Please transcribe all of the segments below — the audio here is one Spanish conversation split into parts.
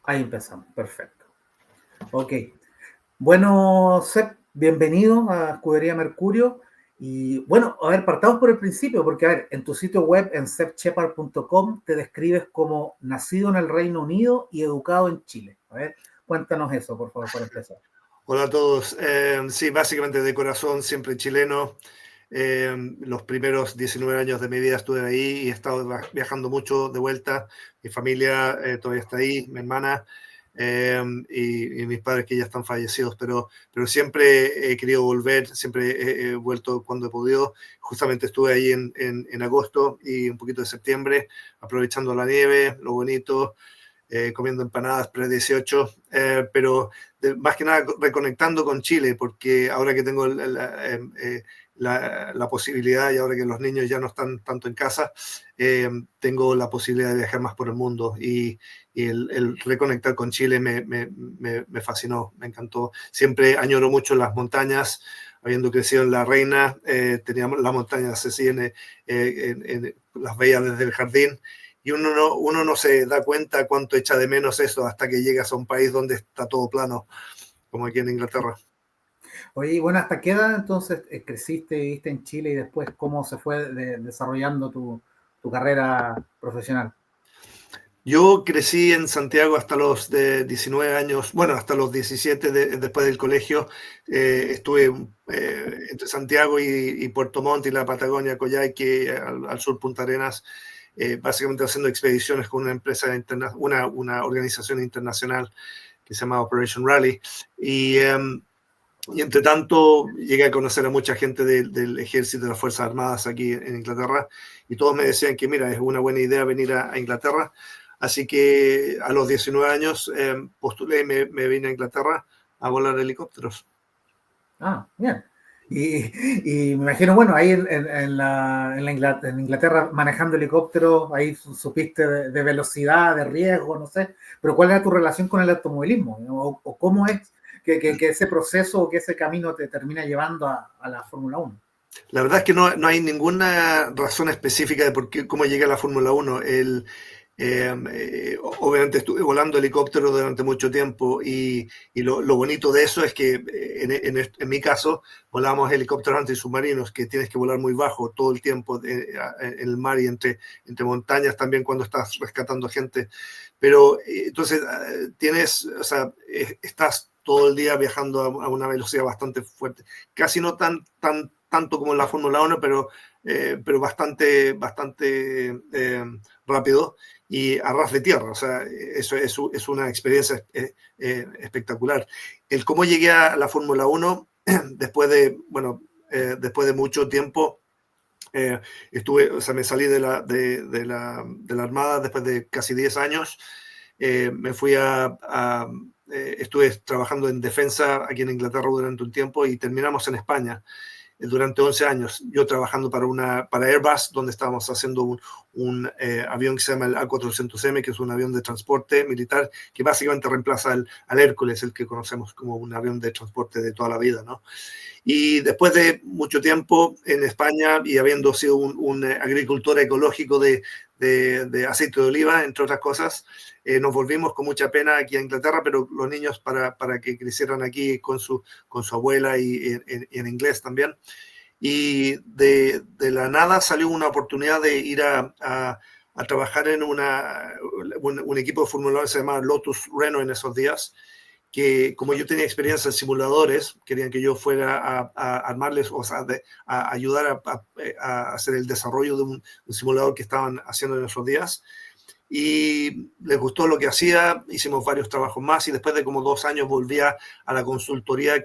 Ahí empezamos, perfecto. Ok. Bueno, Sep, bienvenido a Escudería Mercurio. Y bueno, a ver, partamos por el principio, porque a ver, en tu sitio web, en sepchepard.com, te describes como nacido en el Reino Unido y educado en Chile. A ver, cuéntanos eso, por favor, para empezar. Hola a todos. Sí, básicamente de corazón, siempre chileno. Los primeros 19 años de mi vida estuve ahí y he estado viajando mucho de vuelta. Mi familia todavía está ahí, mi hermana y mis padres que ya están fallecidos, pero siempre he querido volver, siempre he vuelto cuando he podido. Justamente estuve ahí en agosto y un poquito de septiembre, aprovechando la nieve, lo bonito. Comiendo empanadas pre-18, pero más que nada reconectando con Chile, porque ahora que tengo la posibilidad y ahora que los niños ya no están tanto en casa, tengo la posibilidad de viajar más por el mundo y el reconectar con Chile me fascinó, me encantó. Siempre añoro mucho las montañas. Habiendo crecido en La Reina, teníamos las montañas así, las veía desde el jardín y uno no se da cuenta cuánto echa de menos eso hasta que llegas a un país donde está todo plano, como aquí en Inglaterra. Oye, y bueno, ¿hasta qué edad entonces creciste, viviste en Chile y después cómo se fue desarrollando tu carrera profesional? Yo crecí en Santiago hasta los 19 años, bueno, hasta los 17 después del colegio. Estuve entre Santiago y Puerto Montt y la Patagonia, Coyhaique, al sur Punta Arenas, básicamente haciendo expediciones con una empresa, una organización internacional que se llama Operation Rally. Y entre tanto llegué a conocer a mucha gente del ejército, de las Fuerzas Armadas aquí en Inglaterra, y todos me decían que, mira, es una buena idea venir a Inglaterra. Así que a los 19 años postulé y me vine a Inglaterra a volar helicópteros. Ah, bien. Y me imagino, bueno, ahí en Inglaterra manejando helicópteros, ahí supiste de velocidad, de riesgo, no sé, pero ¿cuál era tu relación con el automovilismo? ¿O cómo es que ese proceso o que ese camino te termina llevando a la Fórmula 1? La verdad es que no hay ninguna razón específica de por qué, cómo llegué a la Fórmula 1. Obviamente estuve volando helicóptero durante mucho tiempo y lo bonito de eso es que en mi caso volábamos helicópteros antisubmarinos que tienes que volar muy bajo todo el tiempo en el mar y entre montañas también cuando estás rescatando gente. Pero entonces o sea, estás todo el día viajando a una velocidad bastante fuerte. Casi no tanto como en la Fórmula 1, pero bastante rápido y a ras de tierra. O sea, eso es una experiencia espectacular. El cómo llegué a la Fórmula 1 después de mucho tiempo. O sea, me salí de la Armada después de casi 10 años. Me fui estuve trabajando en defensa aquí en Inglaterra durante un tiempo y terminamos en España durante 11 años, yo trabajando para Airbus, donde estábamos haciendo un avión que se llama el A400M, que es un avión de transporte militar, que básicamente reemplaza al Hércules, el que conocemos como un avión de transporte de toda la vida, ¿no? Y después de mucho tiempo en España y habiendo sido un agricultor ecológico de aceite de oliva, entre otras cosas, nos volvimos con mucha pena aquí a Inglaterra, pero los niños para que crecieran aquí con su abuela y en inglés también. Y de la nada salió una oportunidad de ir a trabajar en un equipo de Fórmula 1 que se llamaba Lotus Renault en esos días, que como yo tenía experiencia en simuladores, querían que yo fuera a armarles, o sea, a ayudar a hacer el desarrollo de un simulador que estaban haciendo en esos días. Y les gustó lo que hacía, hicimos varios trabajos más y después de como 2 años volví a la consultoría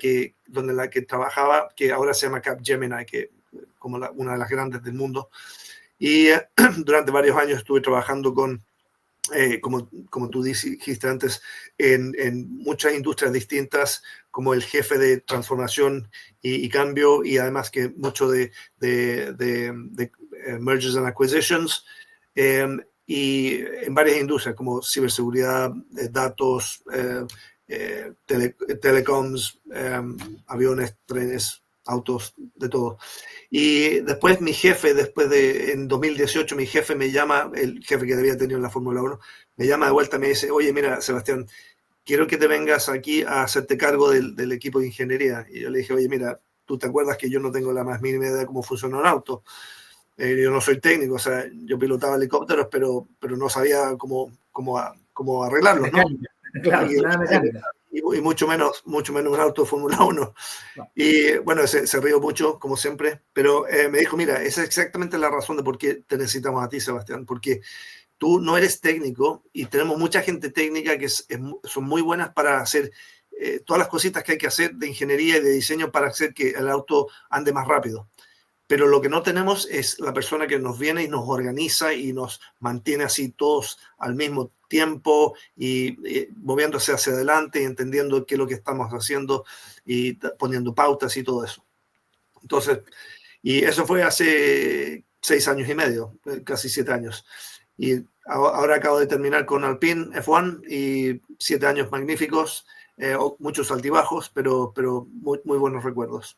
donde la que trabajaba, que ahora se llama Capgemini, que como una de las grandes del mundo. Y durante varios años estuve trabajando como tú dijiste antes, en muchas industrias distintas, como el jefe de transformación y cambio, y además que mucho de mergers and acquisitions, y en varias industrias como ciberseguridad, datos, telecoms, aviones, trenes, autos de todo. Y después mi jefe, en 2018, mi jefe me llama, el jefe que había tenido en la Fórmula 1, me llama de vuelta y me dice, oye, mira, Sebastián, quiero que te vengas aquí a hacerte cargo del equipo de ingeniería. Y yo le dije, oye, mira, tú te acuerdas que yo no tengo la más mínima idea de cómo funciona un auto. Yo no soy técnico, o sea, yo pilotaba helicópteros, pero no sabía cómo arreglarlos, ¿no? Mecánica, claro, nada mecánica. Y mucho menos un auto de Fórmula 1. No. Y bueno, se rió mucho, como siempre, pero me dijo, mira, esa es exactamente la razón de por qué te necesitamos a ti, Sebastián, porque tú no eres técnico y tenemos mucha gente técnica que son muy buenas para hacer todas las cositas que hay que hacer de ingeniería y de diseño para hacer que el auto ande más rápido. Pero lo que no tenemos es la persona que nos viene y nos organiza y nos mantiene así todos al mismo tiempo y moviéndose hacia adelante y entendiendo qué es lo que estamos haciendo y poniendo pautas y todo eso. Entonces, y eso fue hace 6 años y medio, casi 7 años. Y ahora acabo de terminar con Alpine F1 y 7 años magníficos, muchos altibajos, pero muy, muy buenos recuerdos.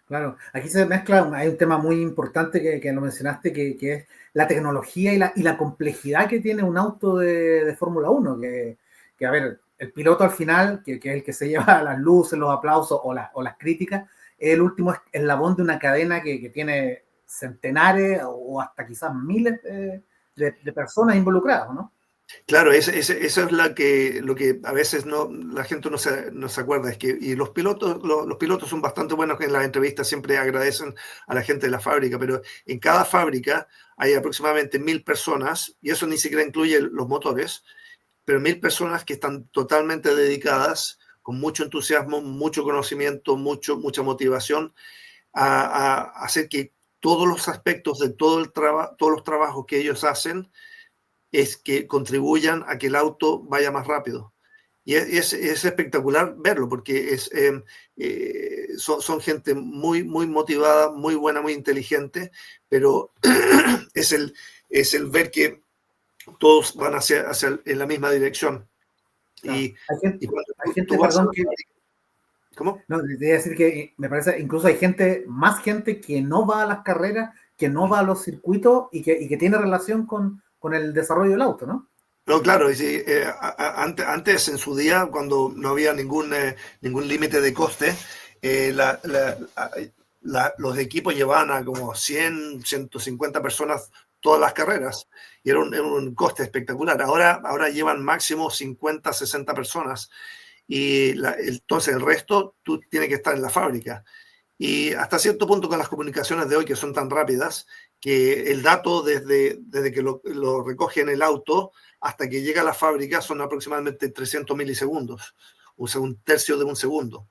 Claro, aquí se mezcla, hay un tema muy importante que lo mencionaste, que es la tecnología y la complejidad que tiene un auto de Fórmula 1, que, a ver, el piloto al final, que es el que se lleva las luces, los aplausos o las críticas, es el último eslabón de una cadena que tiene centenares o hasta quizás miles de personas involucradas, ¿no? Claro, eso es lo que a veces la gente no se acuerda, es que y los pilotos son bastante buenos en las entrevistas, siempre agradecen a la gente de la fábrica, pero en cada fábrica hay aproximadamente 1000 personas, y eso ni siquiera incluye los motores, pero 1000 personas que están totalmente dedicadas, con mucho entusiasmo, mucho conocimiento, mucha motivación, a hacer que todos los aspectos de todos los trabajos que ellos hacen es que contribuyan a que el auto vaya más rápido. Y es espectacular verlo, porque son gente muy, muy motivada, muy buena, muy inteligente, pero es el ver que todos van en la misma dirección. Claro. Y Hay gente, tú vas perdón, ¿Cómo? no, te iba a decir que me parece, incluso hay más gente que no va a las carreras, que no va a los circuitos y que tiene relación con el desarrollo del auto, ¿no? No, claro, sí, antes en su día, cuando no había ningún límite de coste, eh, la- la- los equipos llevaban a como 100, 150 personas todas las carreras y era un coste espectacular. Ahora llevan máximo 50, 60 personas y entonces el resto tú tienes que estar en la fábrica. Y hasta cierto punto con las comunicaciones de hoy que son tan rápidas, que el dato desde que lo recoge en el auto hasta que llega a la fábrica son aproximadamente 300 milisegundos, o sea, un tercio de un segundo.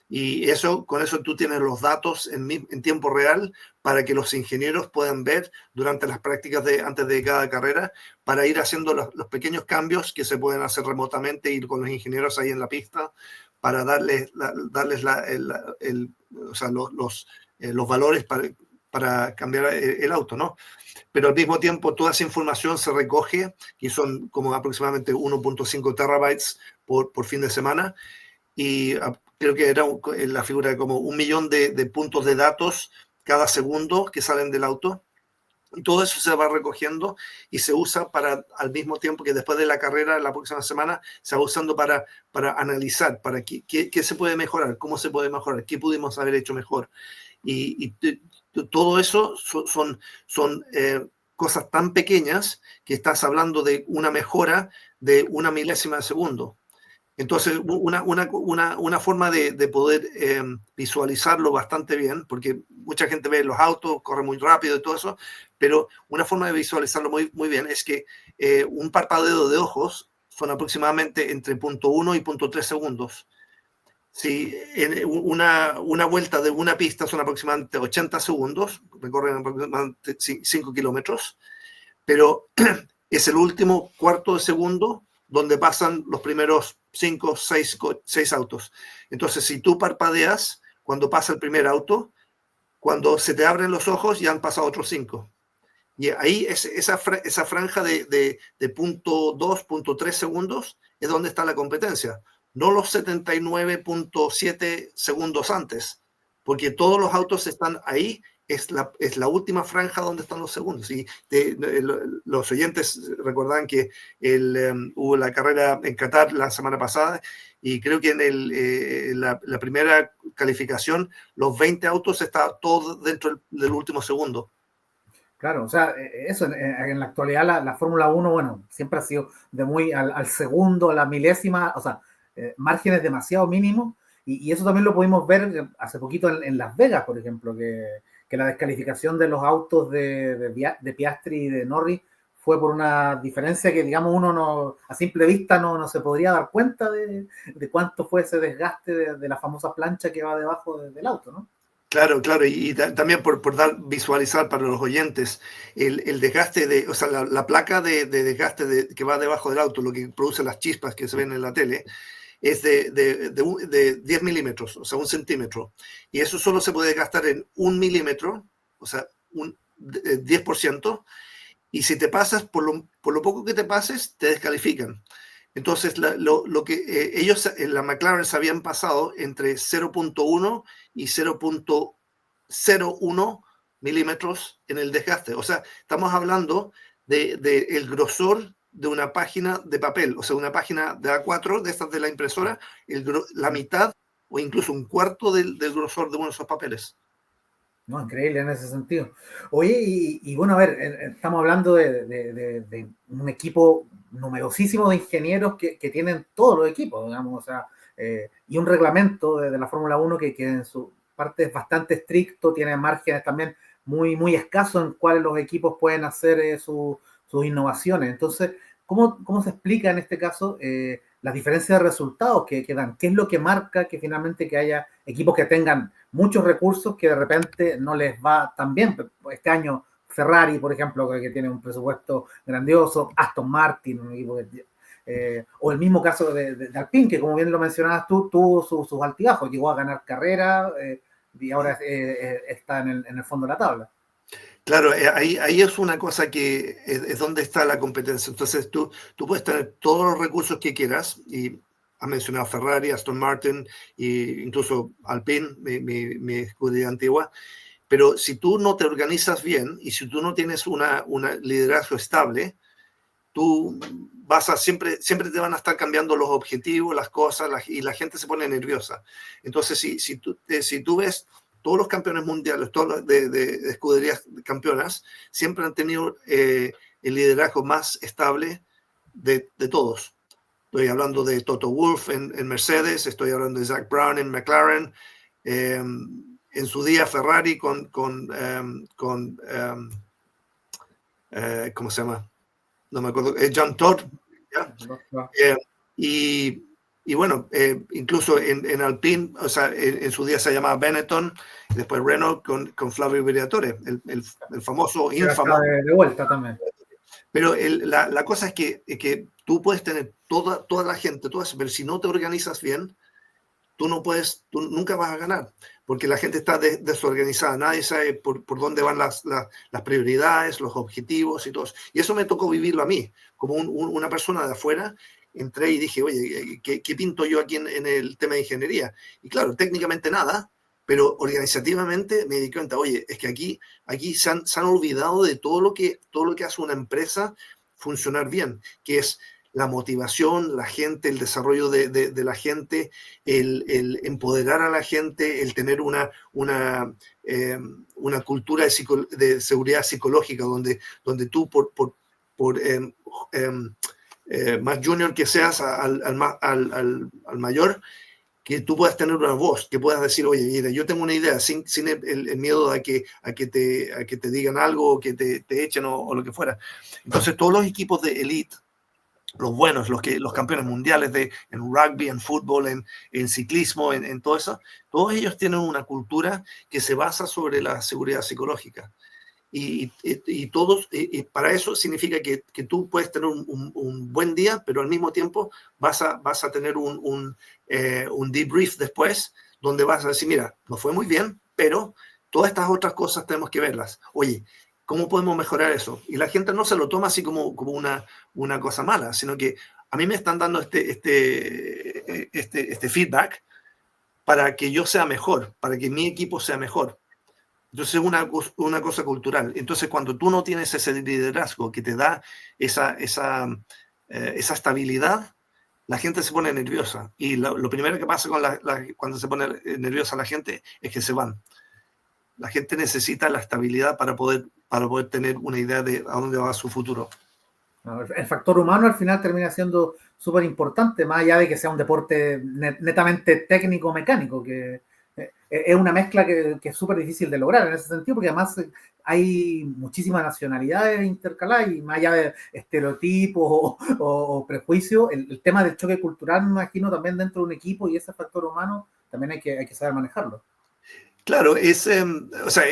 Y con eso tú tienes los datos en tiempo real para que los ingenieros puedan ver durante las prácticas antes de cada carrera, para ir haciendo los pequeños cambios que se pueden hacer remotamente, ir con los ingenieros ahí en la pista para darles o sea, los valores para cambiar el auto, ¿no? Pero al mismo tiempo toda esa información se recoge y son como aproximadamente 1.5 terabytes por fin de semana, y creo que era la figura de como 1 millón de puntos de datos cada segundo que salen del auto. Y todo eso se va recogiendo y se usa al mismo tiempo que después de la carrera, la próxima semana, se va usando para analizar, para qué se puede mejorar, cómo se puede mejorar, qué pudimos haber hecho mejor. Y todo eso son cosas tan pequeñas que estás hablando de una mejora de 1 milésima de segundo. Entonces, una forma de poder visualizarlo bastante bien, porque mucha gente ve los autos, corre muy rápido y todo eso, pero una forma de visualizarlo muy, muy bien es que un parpadeo de ojos son aproximadamente entre 0.1 y 0.3 segundos. Si una vuelta de una pista son aproximadamente 80 segundos, recorren aproximadamente 5 kilómetros, pero es el último cuarto de segundo donde pasan los primeros 5, 6 autos. Entonces, si tú parpadeas cuando pasa el primer auto, cuando se te abren los ojos ya han pasado otros 5. Y ahí esa franja de 0.2, 0.3 segundos es donde está la competencia, no los 79.7 segundos antes, porque todos los autos están ahí, es la última franja donde están los segundos. Y los oyentes recordarán que hubo la carrera en Qatar la semana pasada, y creo que en la primera calificación, los 20 autos estaban todos dentro del último segundo. Claro, o sea, eso en la actualidad la Fórmula 1, bueno, siempre ha sido de muy al segundo, a la milésima, o sea, márgenes demasiado mínimos, y eso también lo pudimos ver hace poquito en Las Vegas, por ejemplo, que la descalificación de los autos de Piastri y de Norris fue por una diferencia que, digamos, uno no, a simple vista no se podría dar cuenta de cuánto fue ese desgaste de la famosa plancha que va debajo del auto, ¿no? Claro, claro, y también por visualizar para los oyentes el desgaste o sea, la placa de desgaste que va debajo del auto, lo que produce las chispas que se ven en la tele, es de 10 milímetros, o sea, 1 centímetro. Y eso solo se puede gastar en 1 milímetro, o sea, un 10%, y si te pasas, por lo poco que te pases, te descalifican. Entonces, lo que ellos en la McLaren se habían pasado entre 0.1 y 0.01 milímetros en el desgaste. O sea, estamos hablando de el grosor de una página de papel, o sea, una página de A4, de estas de la impresora, la mitad o incluso un cuarto del grosor de uno de esos papeles. No, increíble en ese sentido. Oye, y bueno, a ver, estamos hablando de un equipo numerosísimo de ingenieros que tienen todos los equipos, digamos, o sea, y un reglamento de la Fórmula 1 que en su parte es bastante estricto, tiene márgenes también muy escasos en cuáles los equipos pueden hacer sus innovaciones. Entonces, ¿cómo se explica en este caso las diferencias de resultados que dan? ¿Qué es lo que marca que finalmente que haya equipos que tengan muchos recursos que de repente no les va tan bien? Este año Ferrari, por ejemplo, que tiene un presupuesto grandioso, Aston Martin, un equipo o el mismo caso de Alpine, que como bien lo mencionabas tú, tuvo sus altibajos, llegó a ganar carrera y ahora está en el fondo de la tabla. Claro, ahí es una cosa que es donde está la competencia. Entonces tú puedes tener todos los recursos que quieras, y has mencionado Ferrari, Aston Martin e incluso Alpine, mi escudería antigua, pero si tú no te organizas bien y si tú no tienes un liderazgo estable, tú siempre te van a estar cambiando los objetivos, las cosas, y la gente se pone nerviosa. Entonces, si tú ves todos los campeones mundiales, todos los de escuderías campeonas, siempre han tenido el liderazgo más estable de todos. Estoy hablando de Toto Wolff en Mercedes, estoy hablando de Zak Brown en McLaren, en su día Ferrari con ¿cómo se llama? No me acuerdo, John Todd, ¿ya? Y bueno, incluso en Alpine, o sea, en su día se llamaba Benetton, y después Renault con Flavio Briatore, el famoso, ínfamo. De vuelta también. Pero la cosa es que tú puedes tener toda la gente, todo eso, pero si no te organizas bien, tú nunca vas a ganar, porque la gente está desorganizada, nadie sabe por dónde van las prioridades, los objetivos y todo. Y eso me tocó vivirlo a mí, como una persona de afuera. Entré y dije, oye, ¿qué pinto yo aquí en el tema de ingeniería? Y claro, técnicamente nada, pero organizativamente me di cuenta, oye, es que aquí se han olvidado de todo lo que hace una empresa funcionar bien, que es la motivación, la gente, el desarrollo de la gente, el empoderar a la gente, el tener una cultura de seguridad psicológica donde tú, por más junior que seas al mayor, que tú puedas tener una voz, que puedas decir, oye, mira, yo tengo una idea, sin el miedo a que te digan algo, o que te echen o lo que fuera. Entonces, todos los equipos de elite, los buenos, los campeones mundiales en rugby, en fútbol, en ciclismo, en todo eso, todos ellos tienen una cultura que se basa sobre la seguridad psicológica. Y para eso significa que tú puedes tener un buen día, pero al mismo tiempo vas a tener un debrief después, donde vas a decir, mira, nos fue muy bien, pero todas estas otras cosas tenemos que verlas. Oye, ¿cómo podemos mejorar eso? Y la gente no se lo toma así como una cosa mala, sino que a mí me están dando este feedback para que yo sea mejor, para que mi equipo sea mejor. Entonces es una cosa cultural. Entonces cuando tú no tienes ese liderazgo que te da esa estabilidad, la gente se pone nerviosa. Y lo primero que pasa cuando se pone nerviosa la gente es que se van. La gente necesita la estabilidad para poder tener una idea de a dónde va su futuro. El factor humano al final termina siendo súper importante, más allá de que sea un deporte netamente técnico-mecánico, que es una mezcla que es súper difícil de lograr en ese sentido, porque además hay muchísimas nacionalidades intercaladas y más allá de estereotipos o prejuicios, el tema del choque cultural, me imagino, también dentro de un equipo y ese factor humano también hay que saber manejarlo. Claro, o sea,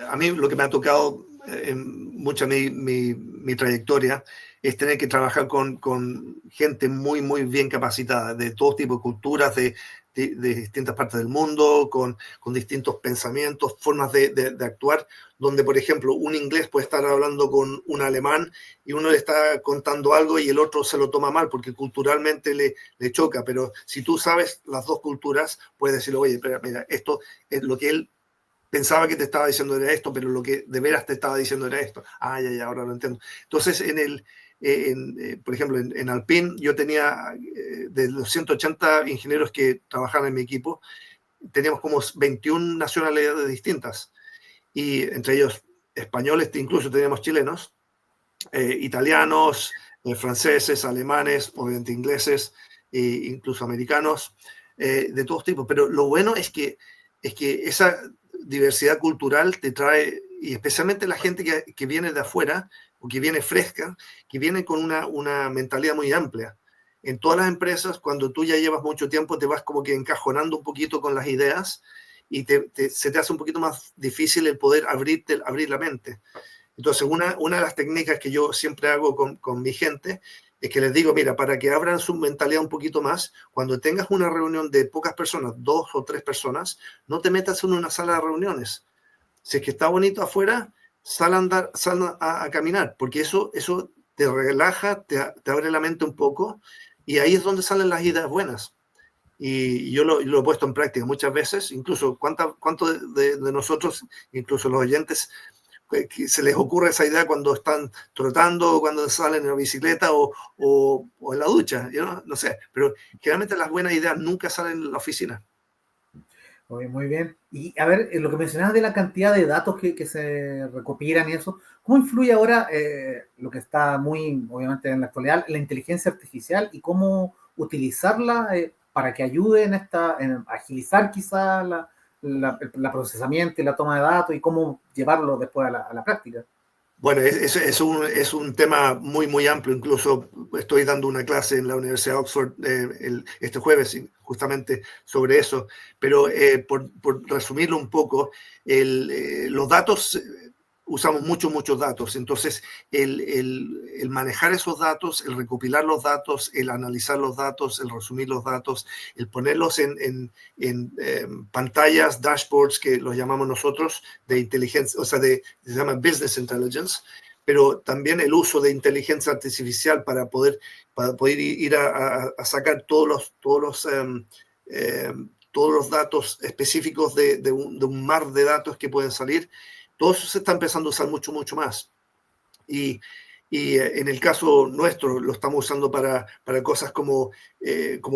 a mí lo que me ha tocado en mucha mi trayectoria es tener que trabajar con gente muy, muy bien capacitada, de todo tipo de culturas, de distintas partes del mundo, con distintos pensamientos, formas de actuar, donde, por ejemplo, un inglés puede estar hablando con un alemán y uno le está contando algo y el otro se lo toma mal porque culturalmente le choca, pero si tú sabes las dos culturas, puedes decirle, oye, mira, esto es lo que él pensaba que te estaba diciendo era esto, pero lo que de veras te estaba diciendo era esto. Ah, ya, ahora lo entiendo. Entonces, por ejemplo, en Alpine, yo tenía de los 180 ingenieros que trabajaban en mi equipo, teníamos como 21 nacionalidades distintas, y entre ellos españoles, incluso teníamos chilenos, italianos, franceses, alemanes, obviamente ingleses, incluso americanos, de todos tipos. Pero lo bueno es que esa diversidad cultural te trae, y especialmente la gente que viene de afuera, o que viene fresca, que viene con una mentalidad muy amplia. En todas las empresas, cuando tú ya llevas mucho tiempo, te vas como que encajonando un poquito con las ideas y se te hace un poquito más difícil el poder abrir la mente. Entonces, una de las técnicas que yo siempre hago con mi gente es que les digo, mira, para que abran su mentalidad un poquito más, cuando tengas una reunión de pocas personas, 2 o 3 personas, no te metas en una sala de reuniones. Si es que está bonito afuera, sal a caminar, porque eso te relaja, te abre la mente un poco, y ahí es donde salen las ideas buenas. Y yo lo he puesto en práctica muchas veces, incluso cuánto de nosotros, incluso los oyentes, que se les ocurre esa idea cuando están trotando, cuando salen en la bicicleta o en la ducha, no sé, pero generalmente las buenas ideas nunca salen en la oficina. Muy bien. Y a ver, lo que mencionabas de la cantidad de datos que se recopilan y eso, ¿cómo influye ahora lo que está muy, obviamente, en la actualidad, la inteligencia artificial y cómo utilizarla para que ayude en agilizar quizá la procesamiento y la toma de datos y cómo llevarlo después a la práctica? Bueno, es un tema muy, muy amplio. Incluso estoy dando una clase en la Universidad de Oxford este jueves justamente sobre eso. Pero por resumirlo un poco, los datos, usamos muchos datos. Entonces, el manejar esos datos, el recopilar los datos, el analizar los datos, el resumir los datos, el ponerlos en pantallas, dashboards, que los llamamos nosotros, de inteligencia, o sea, se llama business intelligence, pero también el uso de inteligencia artificial para poder ir a sacar todos los datos específicos de un mar de datos que pueden salir. Todo eso se está empezando a usar mucho más. Y en el caso nuestro lo estamos usando para cosas como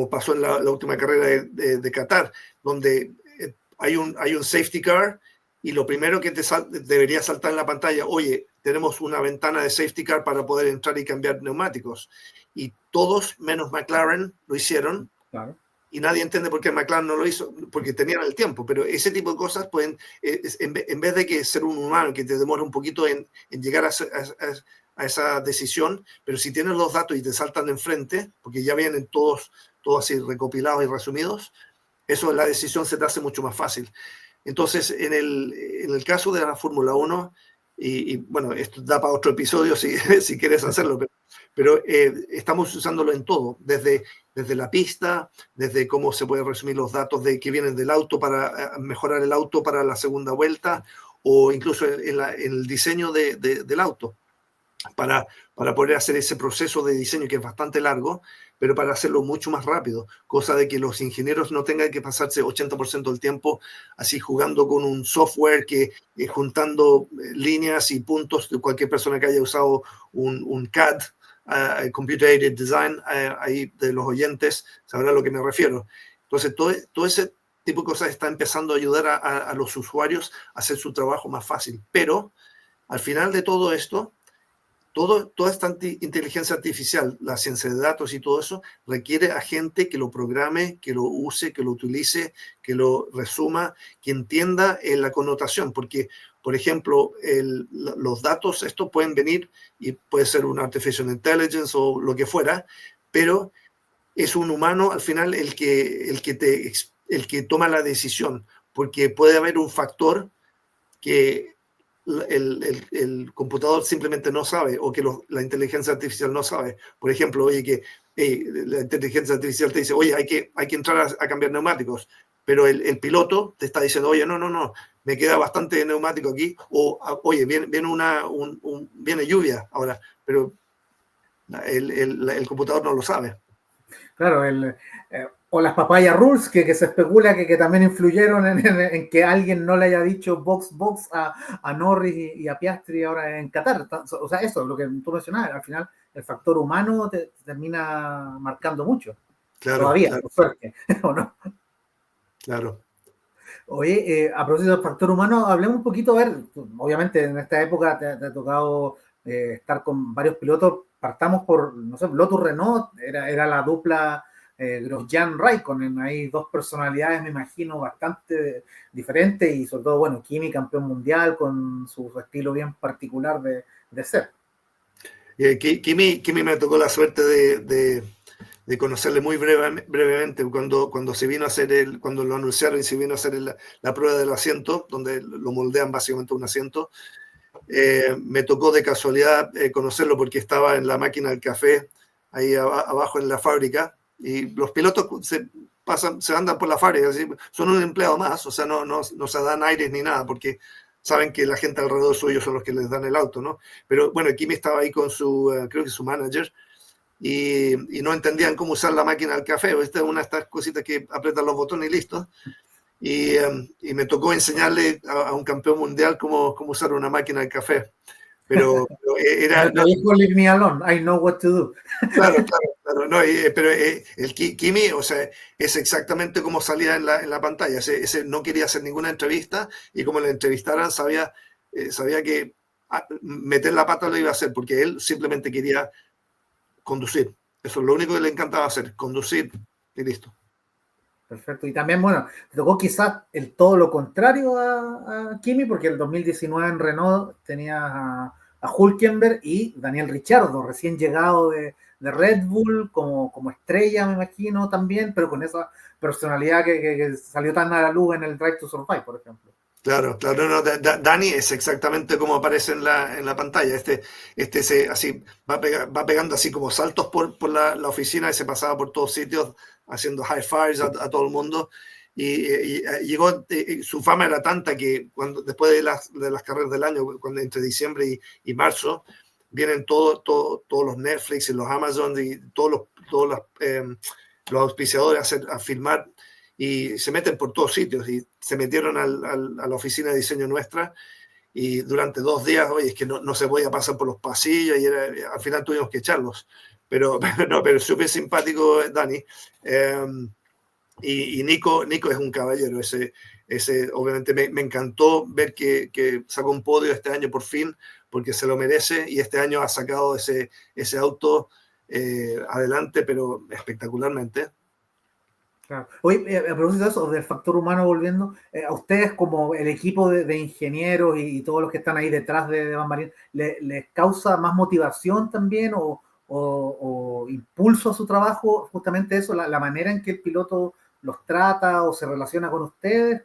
pasó en la última carrera de Qatar, donde hay un safety car y lo primero que debería saltar en la pantalla, oye, tenemos una ventana de safety car para poder entrar y cambiar neumáticos. Y todos, menos McLaren, lo hicieron. Claro. Y nadie entiende por qué McLaren no lo hizo, porque tenían el tiempo, pero ese tipo de cosas pueden, en vez de que ser un humano que te demora un poquito en llegar a esa decisión, pero si tienes los datos y te saltan enfrente, porque ya vienen todos así recopilados y resumidos, eso, la decisión se te hace mucho más fácil. Entonces, en el caso de la Fórmula 1, y bueno, esto da para otro episodio si quieres hacerlo, pero estamos usándolo en todo, desde la pista, desde cómo se pueden resumir los datos que vienen del auto para mejorar el auto para la segunda vuelta, o incluso en el diseño del auto. para poder hacer ese proceso de diseño que es bastante largo, pero para hacerlo mucho más rápido, cosa de que los ingenieros no tengan que pasarse 80% del tiempo así jugando con un software que juntando líneas y puntos de cualquier persona que haya usado un CAD, Computer Aided Design, ahí de los oyentes sabrá a lo que me refiero. Entonces, todo ese tipo de cosas está empezando a ayudar a los usuarios a hacer su trabajo más fácil, pero al final de todo esto, toda esta inteligencia artificial, la ciencia de datos y todo eso, requiere a gente que lo programe, que lo use, que lo utilice, que lo resuma, que entienda la connotación, porque, por ejemplo, los datos, estos pueden venir y puede ser una artificial intelligence o lo que fuera, pero es un humano al final el que toma la decisión, porque puede haber un factor que el computador simplemente no sabe o que la inteligencia artificial no sabe. Por ejemplo, oye, que la inteligencia artificial te dice, oye, hay que entrar a cambiar neumáticos, pero el piloto te está diciendo, oye, no, me queda bastante neumático aquí, o oye, viene lluvia ahora, pero el computador no lo sabe. Claro, o las papaya rules, que se especula que también influyeron en que alguien no le haya dicho box a Norris y a Piastri ahora en Qatar. O sea, eso, lo que tú mencionabas, al final el factor humano te termina marcando mucho. Claro, todavía, claro, por suerte, ¿o no? claro. Oye, a propósito del factor humano, hablemos un poquito, a ver, obviamente en esta época te ha tocado estar con varios pilotos, partamos por, no sé, Lotus Renault, era la dupla Grosjean-Raikkonen, hay dos personalidades, me imagino, bastante diferentes y sobre todo, bueno, Kimi campeón mundial con su estilo bien particular de ser. Kimi me tocó la suerte de conocerle muy brevemente cuando se vino a hacer cuando lo anunciaron y se vino a hacer la prueba del asiento, donde lo moldean básicamente un asiento. Me tocó de casualidad conocerlo porque estaba en la máquina del café, ahí abajo en la fábrica, y los pilotos se andan por la fábrica, así, son un empleado más, o sea, no se dan aires ni nada, porque saben que la gente alrededor suyo son los que les dan el auto, ¿no? Pero bueno, Kimi estaba ahí con creo que su manager, y no entendían cómo usar la máquina del café. Esta es una de estas cositas que apretan los botones y listo. Y me tocó enseñarle a un campeón mundial cómo usar una máquina de café. Pero era... No, dijo Leave me alone, I know what to do. Claro. No, pero el Kimi, o sea, es exactamente como salía en la pantalla. Ese no quería hacer ninguna entrevista y como le entrevistaran sabía que meter la pata lo iba a hacer porque él simplemente quería conducir. Eso es lo único que le encantaba hacer, conducir y listo. Perfecto. Y también, bueno, te tocó quizás todo lo contrario a Kimi, porque el 2019 en Renault tenías a Hülkenberg y Daniel Ricciardo, recién llegado de Red Bull, como estrella, me imagino, también, pero con esa personalidad que salió tan a la luz en el Drive to Survive, por ejemplo. Claro. No, Dani es exactamente como aparece en la pantalla. Así va pegando así como saltos por la oficina y se pasaba por todos sitios haciendo high fives a todo el mundo. Y llegó, su fama era tanta que después de las carreras del año, entre diciembre y marzo, vienen todos los Netflix y los Amazon y todos los auspiciadores a filmar y se meten por todos sitios y se metieron a la oficina de diseño nuestra y durante 2 días, oye, es que no se podía pasar por los pasillos y al final tuvimos que echarlos. Pero súper simpático Dani. Y Nico es un caballero. Ese obviamente me encantó ver que sacó un podio este año por fin, porque se lo merece y este año ha sacado ese auto adelante, pero espectacularmente. Claro. Oye, a propósito de eso, del factor humano volviendo, a ustedes como el equipo de ingenieros y todos los que están ahí detrás de Van Marine, ¿les causa más motivación también o impulso a su trabajo justamente eso, la manera en que el piloto los trata o se relaciona con ustedes,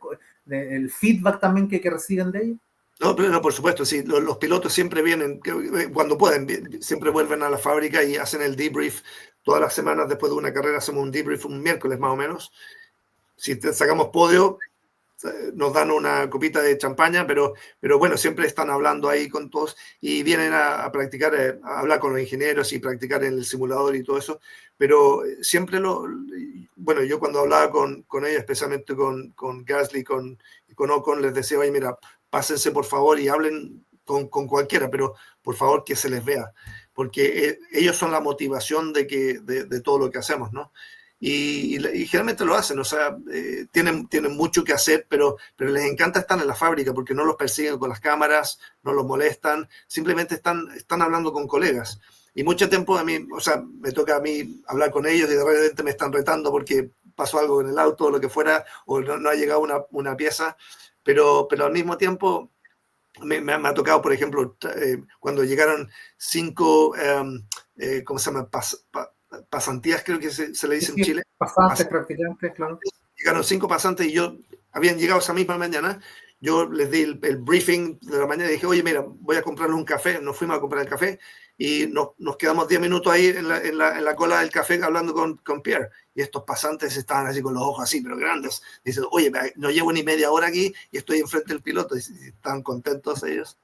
el feedback también que reciben de ellos? No, pero no, por supuesto, sí. Los pilotos siempre vienen, cuando pueden, siempre vuelven a la fábrica y hacen el debrief. Todas las semanas después de una carrera hacemos un debrief un miércoles más o menos. Si sacamos podio, nos dan una copita de champaña, pero bueno, siempre están hablando ahí con todos y vienen a practicar, a hablar con los ingenieros y practicar en el simulador y todo eso. Pero siempre bueno, yo cuando hablaba con ellos, especialmente con Gasly y con Ocon, les decía, oye, mira, pásense por favor y hablen con cualquiera, pero por favor que se les vea, porque ellos son la motivación de todo lo que hacemos, ¿no? Y generalmente lo hacen, o sea, tienen mucho que hacer, pero les encanta estar en la fábrica porque no los persiguen con las cámaras, no los molestan, simplemente están hablando con colegas. Y mucho tiempo a mí, o sea, me toca a mí hablar con ellos y de repente me están retando porque pasó algo en el auto o lo que fuera, o no ha llegado una pieza, pero al mismo tiempo me ha tocado, por ejemplo, cuando llegaron 5, ¿cómo se llama? Pasantías, creo que se le dice en Chile. Pasantes, practicantes, claro. Llegaron 5 pasantes y habían llegado esa misma mañana. Yo les di el briefing de la mañana y dije, oye, mira, voy a comprarles un café. Nos fuimos a comprar el café y nos quedamos 10 minutos ahí en la cola del café hablando con Pierre. Y estos pasantes estaban así con los ojos así, pero grandes. Dicen, oye, no llevo ni media hora aquí y estoy enfrente del piloto. Y estaban contentos ellos.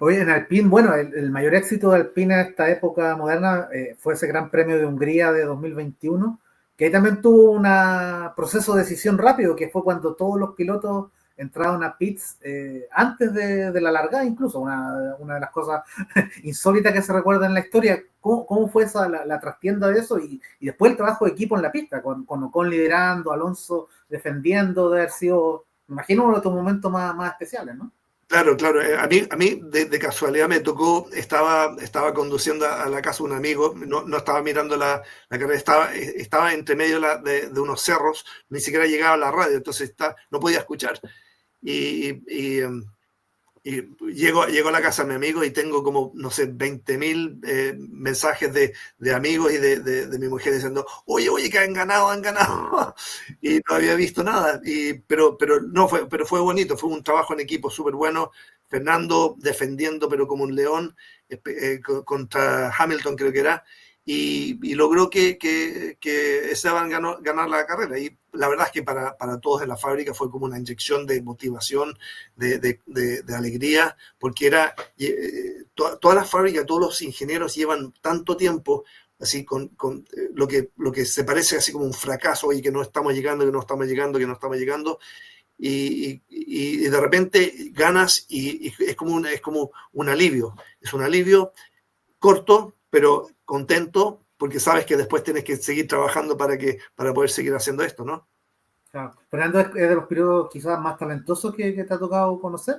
Oye, en Alpine, bueno, el mayor éxito de Alpine en esta época moderna fue ese Gran Premio de Hungría de 2021, que ahí también tuvo un proceso de decisión rápido, que fue cuando todos los pilotos entraron a pits antes de la largada, incluso, una de las cosas insólitas que se recuerda en la historia. ¿Cómo fue la trastienda de eso? Y después el trabajo de equipo en la pista, con Ocon liderando, Alonso defendiendo, de haber sido, me imagino, uno de tus momentos más especiales, ¿no? Claro. A mí de casualidad me tocó, estaba conduciendo a la casa de un amigo, no estaba mirando la carrera, estaba entre medio de unos cerros, ni siquiera llegaba a la radio, entonces no podía escuchar. Y llego a la casa de mi amigo y tengo como, no sé, 20.000 mensajes de amigos y de mi mujer diciendo, oye, que han ganado. Y no había visto nada. Pero fue bonito, fue un trabajo en equipo súper bueno. Fernando defendiendo, pero como un león, contra Hamilton creo que era. Y logró que Esteban ganar la carrera. Y la verdad es que para todos en la fábrica fue como una inyección de motivación, de alegría, porque era toda la fábrica, todos los ingenieros llevan tanto tiempo así con lo que se parece así como un fracaso, y que no estamos llegando, y de repente ganas y es como un alivio. Es un alivio corto, pero contento, porque sabes que después tienes que seguir trabajando para poder seguir haciendo esto, ¿no? Claro. Fernando es de los pilotos quizás más talentosos que te ha tocado conocer.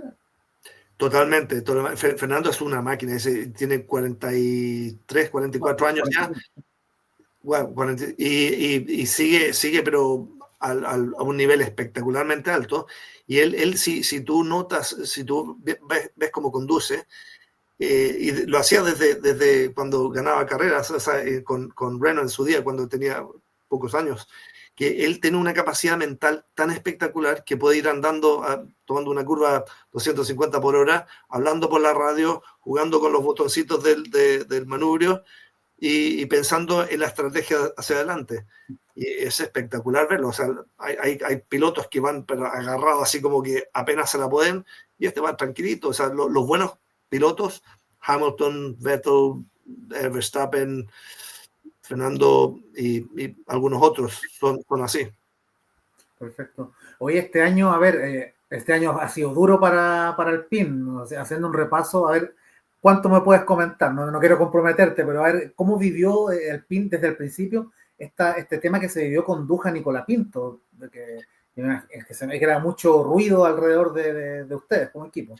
Totalmente. Fernando es una máquina, tiene 43, 44 años ya. Bueno, y sigue, pero a un nivel espectacularmente alto. Y él si tú notas, si tú ves cómo conduce, y lo hacía desde cuando ganaba carreras, o sea, con Renault en su día, cuando tenía pocos años, que él tiene una capacidad mental tan espectacular que puede ir andando, tomando una curva 250 por hora, hablando por la radio, jugando con los botoncitos del manubrio y pensando en la estrategia hacia adelante. Y es espectacular verlo. O sea, hay pilotos que van agarrados así como que apenas se la pueden, y este va tranquilito. O sea, los buenos pilotos, Hamilton, Vettel, Verstappen, Fernando y algunos otros son así. Perfecto. Hoy este año, a ver, este año ha sido duro para Alpine, o sea, haciendo un repaso, a ver, ¿cuánto me puedes comentar? No quiero comprometerte, pero a ver, ¿cómo vivió Alpine desde el principio este tema que se vivió con Duhan y Colapinto? Que se ve que era mucho ruido alrededor de ustedes como equipo.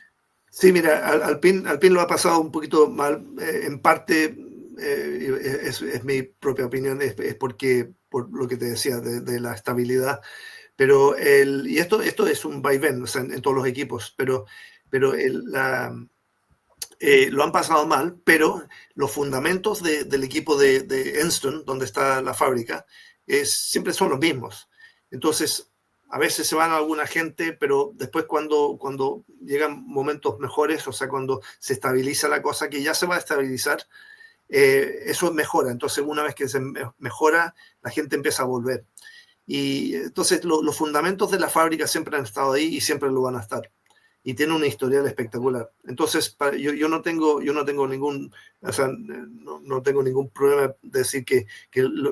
Sí, mira, Alpine lo ha pasado un poquito mal, en parte, es mi propia opinión, es porque, por lo que te decía, de la estabilidad. Pero esto es un vaivén, o sea, en todos los equipos, pero lo han pasado mal, pero los fundamentos del equipo de Enston, donde está la fábrica, siempre son los mismos. Entonces, a veces se van alguna gente, pero después cuando llegan momentos mejores, o sea, cuando se estabiliza la cosa, que ya se va a estabilizar, eso mejora. Entonces, una vez que se mejora, la gente empieza a volver. Y entonces los fundamentos de la fábrica siempre han estado ahí y siempre lo van a estar. Y tiene una historial espectacular. Entonces, yo no tengo ningún, o sea, no tengo ningún problema de decir que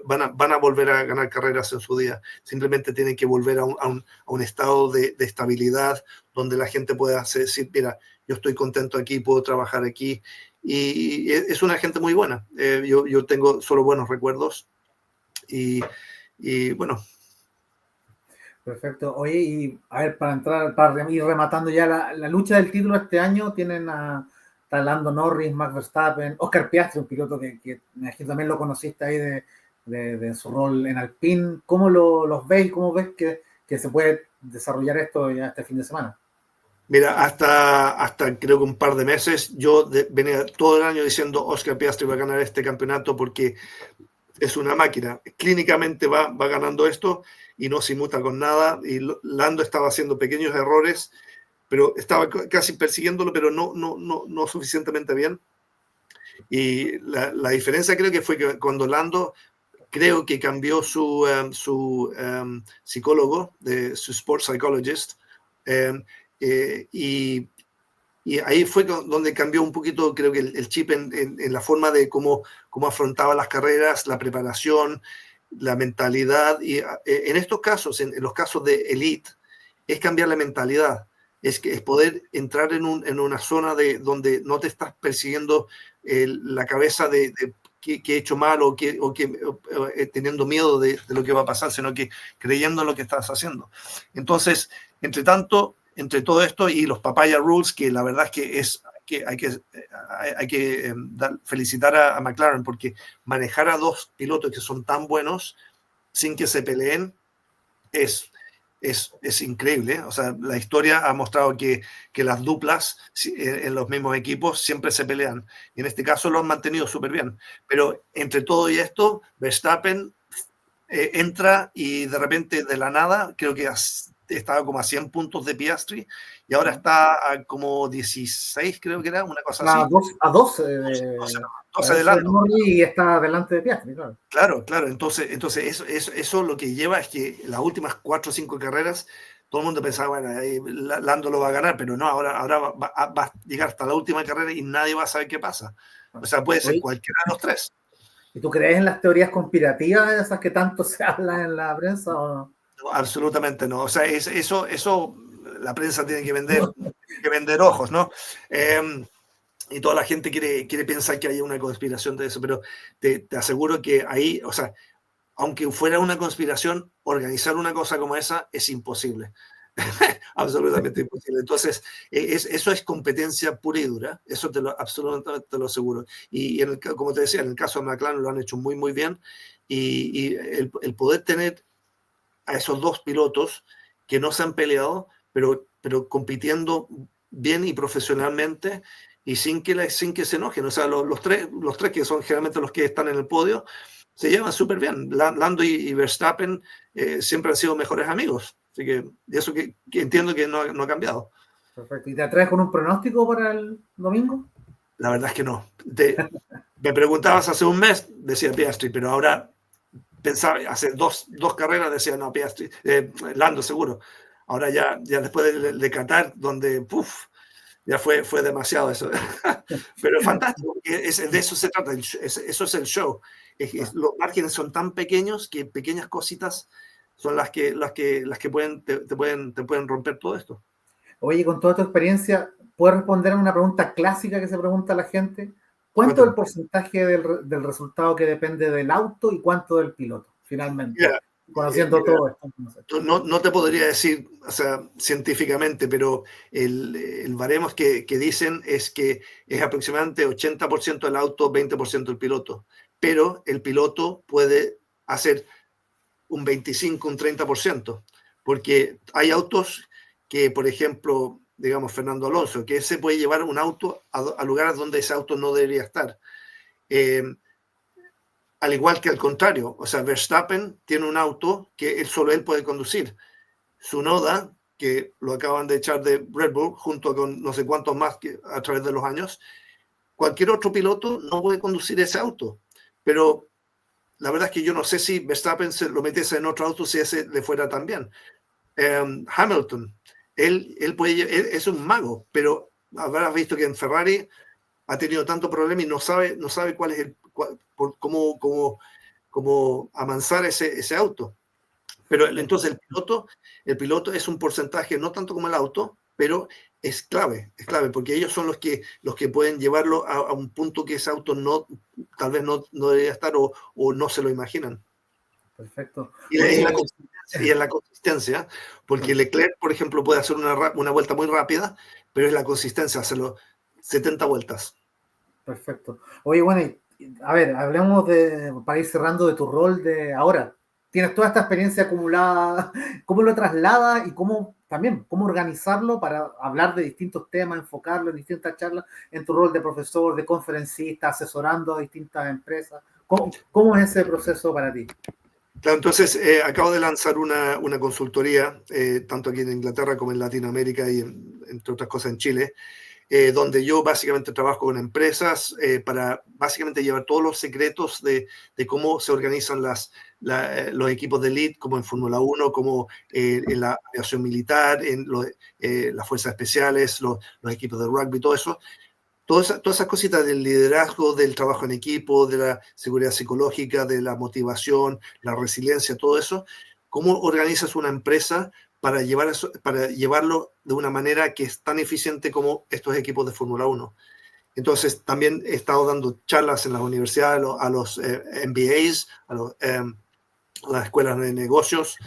van a volver a ganar carreras en su día. Simplemente tienen que volver a un estado de estabilidad donde la gente pueda decir, mira, yo estoy contento aquí, puedo trabajar aquí. Y es una gente muy buena. Yo tengo solo buenos recuerdos. Y bueno. Perfecto. Oye, y a ver, para ir rematando ya la lucha del título este año, tienen a Lando Norris, Max Verstappen, Oscar Piastri, un piloto que me imagino también lo conociste ahí de su rol en Alpine. ¿Cómo los ves? ¿Cómo ves que se puede desarrollar esto ya este fin de semana? Mira, hasta creo que un par de meses yo venía todo el año diciendo Oscar Piastri va a ganar este campeonato porque es una máquina. Clínicamente va ganando esto y no se inmuta con nada. Y Lando estaba haciendo pequeños errores, pero estaba casi persiguiéndolo, pero no suficientemente bien. Y la diferencia creo que fue que cuando Lando creo que cambió su psicólogo, su sports psychologist, y ahí fue donde cambió un poquito, creo que el chip en la forma de cómo afrontaba las carreras, la preparación, la mentalidad. Y en estos casos, en los casos de elite, es cambiar la mentalidad. Es poder entrar en una zona donde no te estás persiguiendo la cabeza de que he hecho mal o teniendo miedo de lo que va a pasar, sino que creyendo en lo que estás haciendo. Entonces, entre todo esto y los papaya rules, que la verdad es que hay que felicitar a McLaren, porque manejar a dos pilotos que son tan buenos sin que se peleen es increíble. O sea, la historia ha mostrado que las duplas en los mismos equipos siempre se pelean. Y en este caso lo han mantenido súper bien. Pero entre todo y esto, Verstappen entra y de repente de la nada, creo que estaba como a 100 puntos de Piastri y ahora está a como 16, creo que era, una cosa así. A 12 adelante. Y está delante de Piastri, claro. Claro. Entonces eso lo que lleva es que las últimas 4 o 5 carreras, todo el mundo pensaba, bueno, Lando lo va a ganar, pero no, ahora va a llegar hasta la última carrera y nadie va a saber qué pasa. O sea, puede ser cualquiera de los tres. ¿Y tú crees en las teorías conspirativas, esas que tanto se habla en la prensa o no? No, absolutamente no. O sea, eso la prensa tiene que vender ojos, ¿no? Y toda la gente quiere pensar que hay una conspiración de eso, pero te aseguro que ahí, o sea, aunque fuera una conspiración, organizar una cosa como esa es imposible. Absolutamente imposible. Entonces, eso es competencia pura y dura, eso absolutamente te lo aseguro. Y como te decía, en el caso de McLaren lo han hecho muy, muy bien. Y el poder tener a esos dos pilotos que no se han peleado, pero compitiendo bien y profesionalmente y sin que se enojen. O sea, los tres que son generalmente los que están en el podio se llevan súper bien. Lando y Verstappen siempre han sido mejores amigos. Así que eso que entiendo que no ha cambiado. Perfecto. ¿Y te atreves con un pronóstico para el domingo? La verdad es que no. Me preguntabas hace un mes, decía Piastri, pero ahora pensaba, hace dos carreras decía, no, Piastri, Lando seguro. Ahora ya después de Qatar, donde, ya fue demasiado eso. Pero fantástico, de eso se trata, eso es el show. Los márgenes son tan pequeños que pequeñas cositas son las que te pueden romper todo esto. Oye, con toda tu experiencia, ¿puedes responder a una pregunta clásica que se pregunta a la gente? ¿Cuánto es el porcentaje del resultado que depende del auto y cuánto del piloto, finalmente? Mira, conociendo todo esto. No te podría decir, o sea, científicamente, pero el baremo que dicen es que es aproximadamente 80% el auto, 20% el piloto. Pero el piloto puede hacer un 25, un 30%, porque hay autos que, por ejemplo, digamos Fernando Alonso, que se puede llevar un auto a lugares donde ese auto no debería estar. Al igual que al contrario, o sea, Verstappen tiene un auto que solo él puede conducir. Tsunoda, que lo acaban de echar de Red Bull, junto con no sé cuántos más a través de los años, cualquier otro piloto no puede conducir ese auto. Pero la verdad es que yo no sé si Verstappen se lo metiese en otro auto si ese le fuera tan bien. Hamilton, él es un mago, pero habrás visto que en Ferrari ha tenido tanto problema y no sabe cuál es cómo amansar ese auto. Pero entonces el piloto es un porcentaje, no tanto como el auto, pero es clave, porque ellos son los que pueden llevarlo a un punto que ese auto tal vez no debería estar o no se lo imaginan. Perfecto. Y Oye, en la consistencia, porque Leclerc, por ejemplo, puede hacer una vuelta muy rápida, pero es la consistencia, hacerlo 70 vueltas. perfecto. Oye, bueno, a ver, hablemos para ir cerrando de tu rol de ahora. Tienes toda esta experiencia acumulada, ¿cómo lo trasladas y cómo organizarlo para hablar de distintos temas, enfocarlo en distintas charlas en tu rol de profesor, de conferencista, asesorando a distintas empresas? ¿Cómo es ese proceso para ti? Claro, entonces acabo de lanzar una consultoría, tanto aquí en Inglaterra como en Latinoamérica y entre otras cosas en Chile, donde yo básicamente trabajo con empresas para básicamente llevar todos los secretos de cómo se organizan los equipos de elite, como en Fórmula 1, como en la aviación militar, en las fuerzas especiales, los equipos de rugby, todo eso. Todas esas cositas del liderazgo, del trabajo en equipo, de la seguridad psicológica, de la motivación, la resiliencia, todo eso. ¿Cómo organizas una empresa para llevarlo de una manera que es tan eficiente como estos equipos de Fórmula 1? Entonces, también he estado dando charlas en las universidades, a los MBAs, a las escuelas de negocios,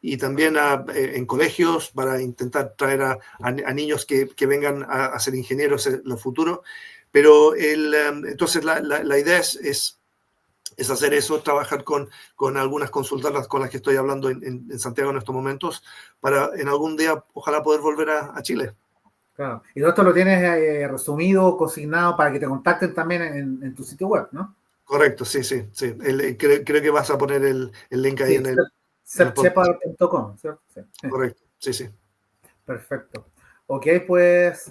y también en colegios para intentar traer a niños que vengan a ser ingenieros en el futuro. Pero entonces la idea es hacer eso, trabajar con algunas consultoras con las que estoy hablando en Santiago en estos momentos, para en algún día ojalá poder volver a Chile. Claro. Y todo esto lo tienes resumido, consignado para que te contacten también en tu sitio web, ¿no? Correcto, sí. Creo que vas a poner el link ahí Sí, en el podcast. serchepar.com, ¿cierto? Sí. Correcto, sí. Perfecto. Ok, pues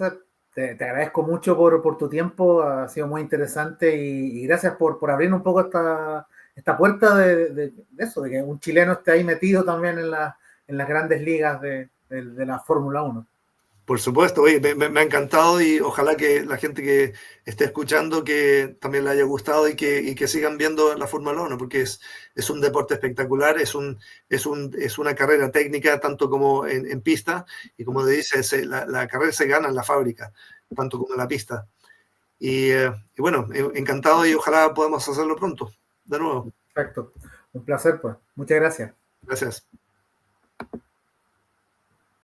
te agradezco mucho por tu tiempo, ha sido muy interesante y gracias por abrir un poco esta puerta de eso, de que un chileno esté ahí metido también en las grandes ligas de la Fórmula 1. Por supuesto, oye, me ha encantado y ojalá que la gente que esté escuchando que también le haya gustado y que sigan viendo la Fórmula 1, porque es un deporte espectacular, es una carrera técnica tanto como en pista, y como te dice, la carrera se gana en la fábrica, tanto como en la pista. Y bueno, encantado y ojalá podamos hacerlo pronto, de nuevo. Perfecto. Un placer, pues. Muchas gracias. Gracias.